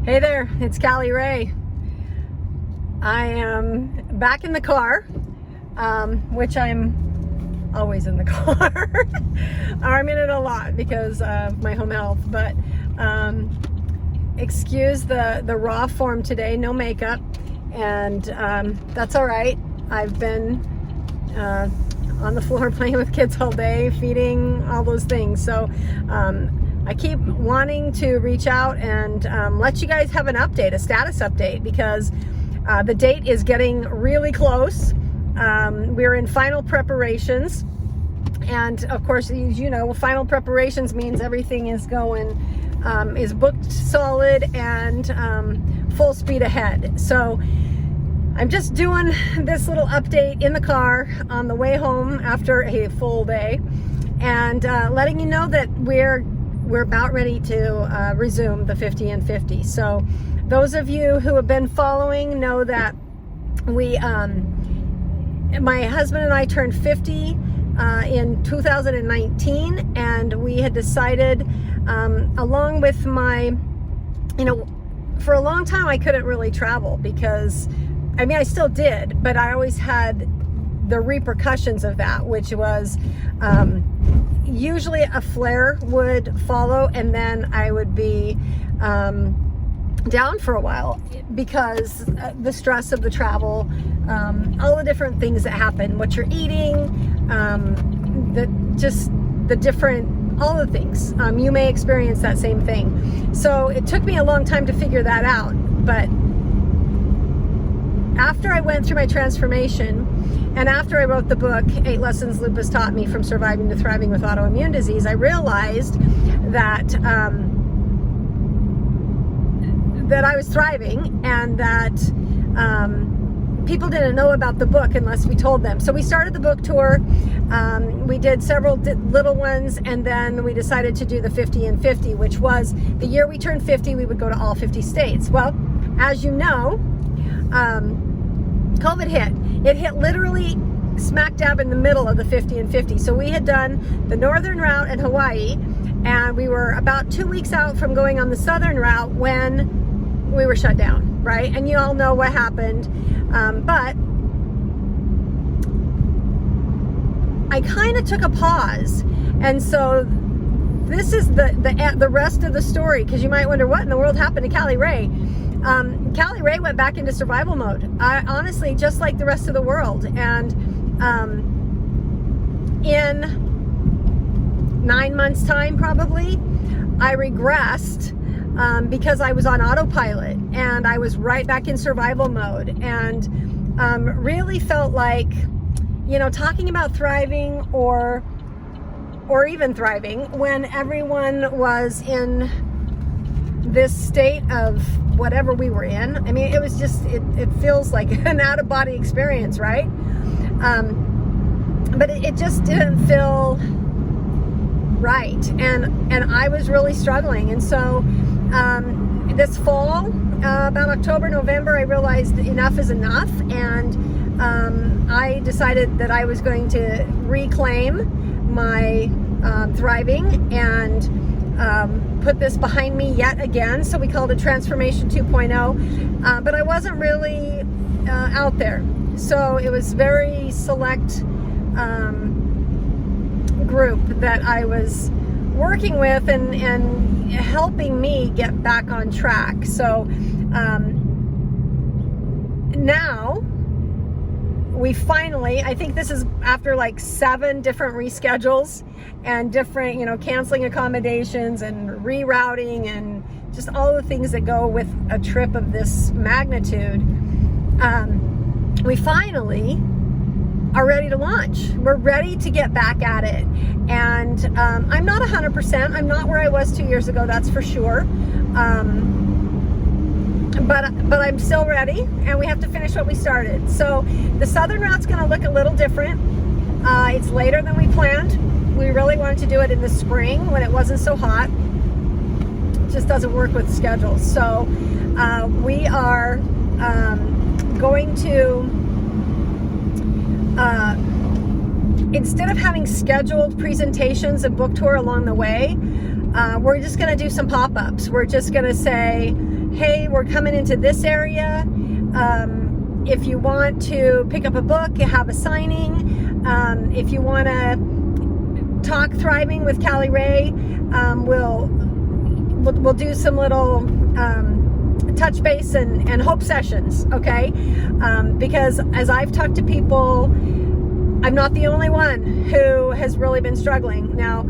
Hey there, it's CallyRae. I am back in the car, which I'm always in the car. I'm in it a lot because of my home health, but excuse the raw form today, no makeup, and that's all right. I've been on the floor playing with kids all day, feeding, all those things. So I keep wanting to reach out and let you guys have an update, a status update, because the date is getting really close. We're in final preparations, and of course, as you know, final preparations means everything is going, is booked solid and full speed ahead. So I'm just doing this little update in the car on the way home after a full day, and letting you know that we're about ready to resume the 50 and 50. So those of you who have been following know that we, my husband and I turned 50 in 2019, and we had decided, along with my, for a long time I couldn't really travel because, I still did, but I always had the repercussions of that, which was usually a flare would follow, and then I would be down for a while because the stress of the travel, all the different things that happen, what you're eating, the different, all the things. You may experience that same thing. So it took me a long time to figure that out, but after I went through my transformation, and after I wrote the book, 8 Lessons Lupus Taught Me from Surviving to Thriving with Autoimmune Disease, I realized that that I was thriving, and that people didn't know about the book unless we told them. So we started the book tour. We did several little ones, and then we decided to do the 50 and 50, which was the year we turned 50, we would go to all 50 states. Well, as you know, COVID hit. It hit literally smack dab in the middle of the 50 and 50. So we had done the northern route in Hawaii, and we were about 2 weeks out from going on the southern route when we were shut down, right? And you all know what happened. But I kind of took a pause. And so this is the rest of the story, because you might wonder what in the world happened to CallyRae. CallyRae went back into survival mode. I honestly, just like the rest of the world. And in 9 months' time, probably, I regressed because I was on autopilot, and I was right back in survival mode, and really felt like, talking about thriving or even thriving when everyone was in this state of whatever we were in. It was just, it feels like an out-of-body experience, right? But it just didn't feel right, and I was really struggling. And so this fall, about October, November, I realized enough is enough, and I decided that I was going to reclaim my thriving and put this behind me yet again. So we called it Transformation 2.0, but I wasn't really out there. So it was very select group that I was working with and helping me get back on track. So now we finally, I think this is after like 7 different reschedules and different, canceling accommodations and rerouting and just all the things that go with a trip of this magnitude. We finally are ready to launch. We're ready to get back at it. And I'm not 100%. I'm not where I was 2 years ago, that's for sure. But I'm still ready, and we have to finish what we started. So the southern route's going to look a little different. It's later than we planned. We really wanted to do it in the spring when it wasn't so hot. It just doesn't work with schedules. So we are going to, instead of having scheduled presentations and book tour along the way, we're just going to do some pop-ups. We're just going to say, hey, we're coming into this area. If you want to pick up a book, you have a signing. If you want to talk thriving with CallyRae, we'll do some little touch base and hope sessions, okay? Because as I've talked to people, I'm not the only one who has really been struggling. Now,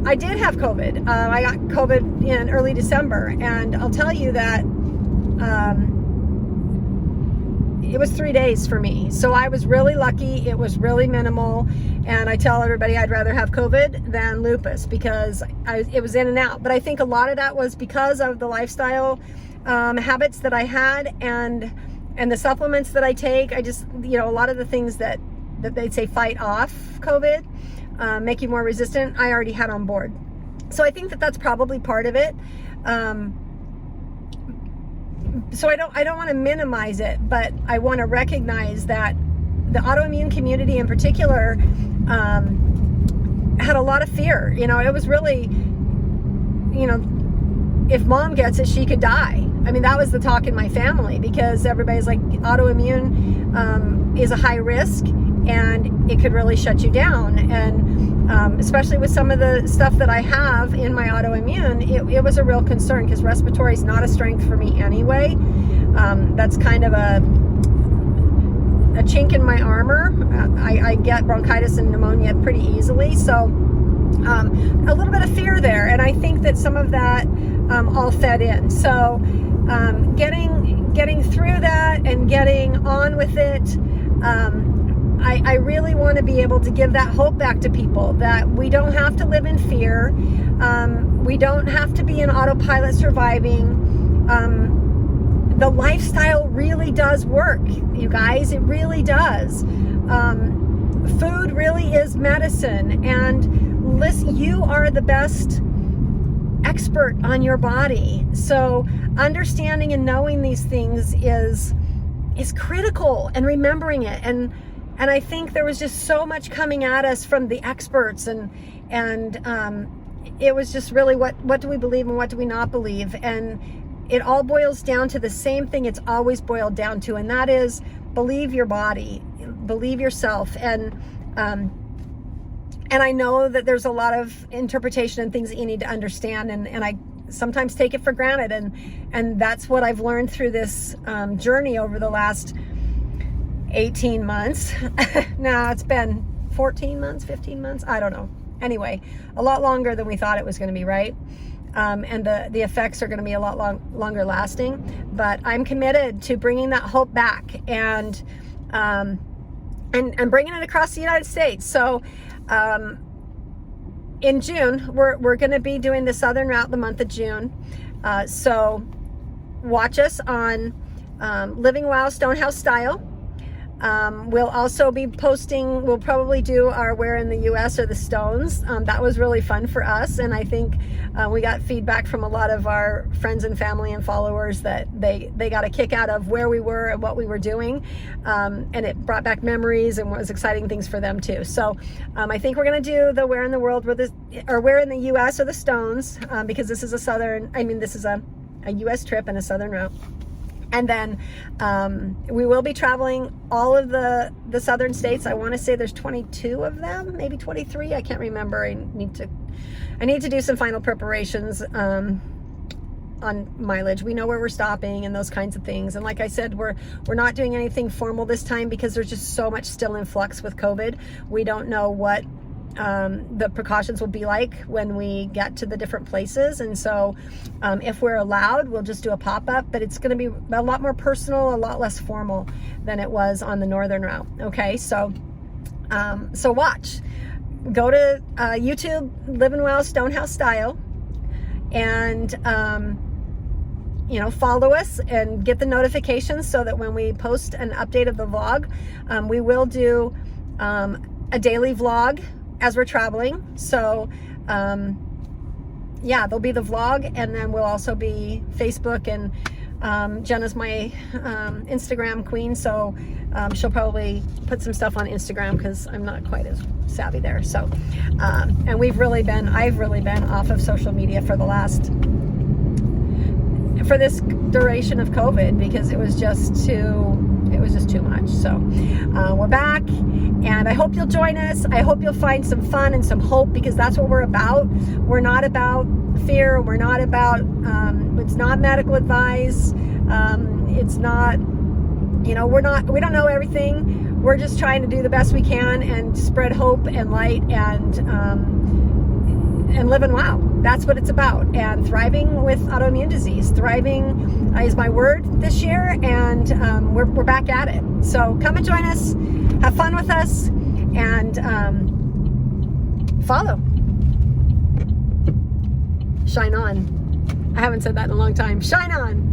I did have COVID. I got COVID in early December, and I'll tell you that it was 3 days for me. So I was really lucky. It was really minimal. And I tell everybody I'd rather have COVID than lupus because it was in and out. But I think a lot of that was because of the lifestyle habits that I had and the supplements that I take. I just, a lot of the things that they'd say fight off COVID, make you more resistant, I already had on board. So I think that that's probably part of it. So I don't want to minimize it, but I want to recognize that the autoimmune community in particular had a lot of fear. It was really, if mom gets it, she could die. I mean, that was the talk in my family because everybody's like, autoimmune is a high risk and it could really shut you down. And especially with some of the stuff that I have in my autoimmune, it was a real concern because respiratory is not a strength for me anyway. That's kind of a chink in my armor. I get bronchitis and pneumonia pretty easily. So a little bit of fear there. And I think that some of that all fed in. So getting through that and getting on with it, I really want to be able to give that hope back to people that we don't have to live in fear. We don't have to be in autopilot surviving. The lifestyle really does work, you guys. It really does. Food really is medicine. And listen, you are the best expert on your body. So understanding and knowing these things is critical, and remembering it. And I think there was just so much coming at us from the experts, and it was just really what do we believe and what do we not believe? And it all boils down to the same thing it's always boiled down to, and that is believe your body, believe yourself. And I know that there's a lot of interpretation and things that you need to understand, and I sometimes take it for granted, and that's what I've learned through this journey over the last 18 months. Now it's been 14 months, 15 months, I don't know. Anyway, a lot longer than we thought it was going to be, right? And the effects are going to be a lot longer lasting. But I'm committed to bringing that hope back and bringing it across the United States. So in June, we're going to be doing the Southern Route the month of June. So watch us on Living Well Stonehouse Style. We'll also be posting, we'll probably do our Where in the US Are the Stones. That was really fun for us, and I think we got feedback from a lot of our friends and family and followers that they got a kick out of where we were and what we were doing, and it brought back memories and was exciting things for them too. So I think we're going to do the Where in the World or Where in the US Are the Stones, because this is this is a US trip and a Southern route. And then we will be traveling all of the southern states. I want to say there's 22 of them, maybe 23. I can't remember. I need to do some final preparations on mileage. We know where we're stopping and those kinds of things. And like I said, we're not doing anything formal this time because there's just so much still in flux with COVID. We don't know what the precautions will be like when we get to the different places. And so if we're allowed, we'll just do a pop-up, but it's going to be a lot more personal, a lot less formal than it was on the Northern Route. Okay, so watch, go to YouTube, Living Well Stonehouse Style, and follow us and get the notifications so that when we post an update of the vlog, we will do a daily vlog as we're traveling. So there'll be the vlog, and then we'll also be Facebook, and Jenna's my Instagram queen, so she'll probably put some stuff on Instagram because I'm not quite as savvy there. So and I've really been off of social media for the last for this duration of COVID, because it was just too much. So we're back, and I hope you'll join us. I hope you'll find some fun and some hope, because that's what we're about. We're not about fear. We're not about, it's not medical advice. It's not, we don't know everything. We're just trying to do the best we can and spread hope and light and living wow. That's what it's about. And thriving with autoimmune disease. Thriving is my word this year, and we're back at it. So come and join us, have fun with us, and follow. Shine on. I haven't said that in a long time. Shine on.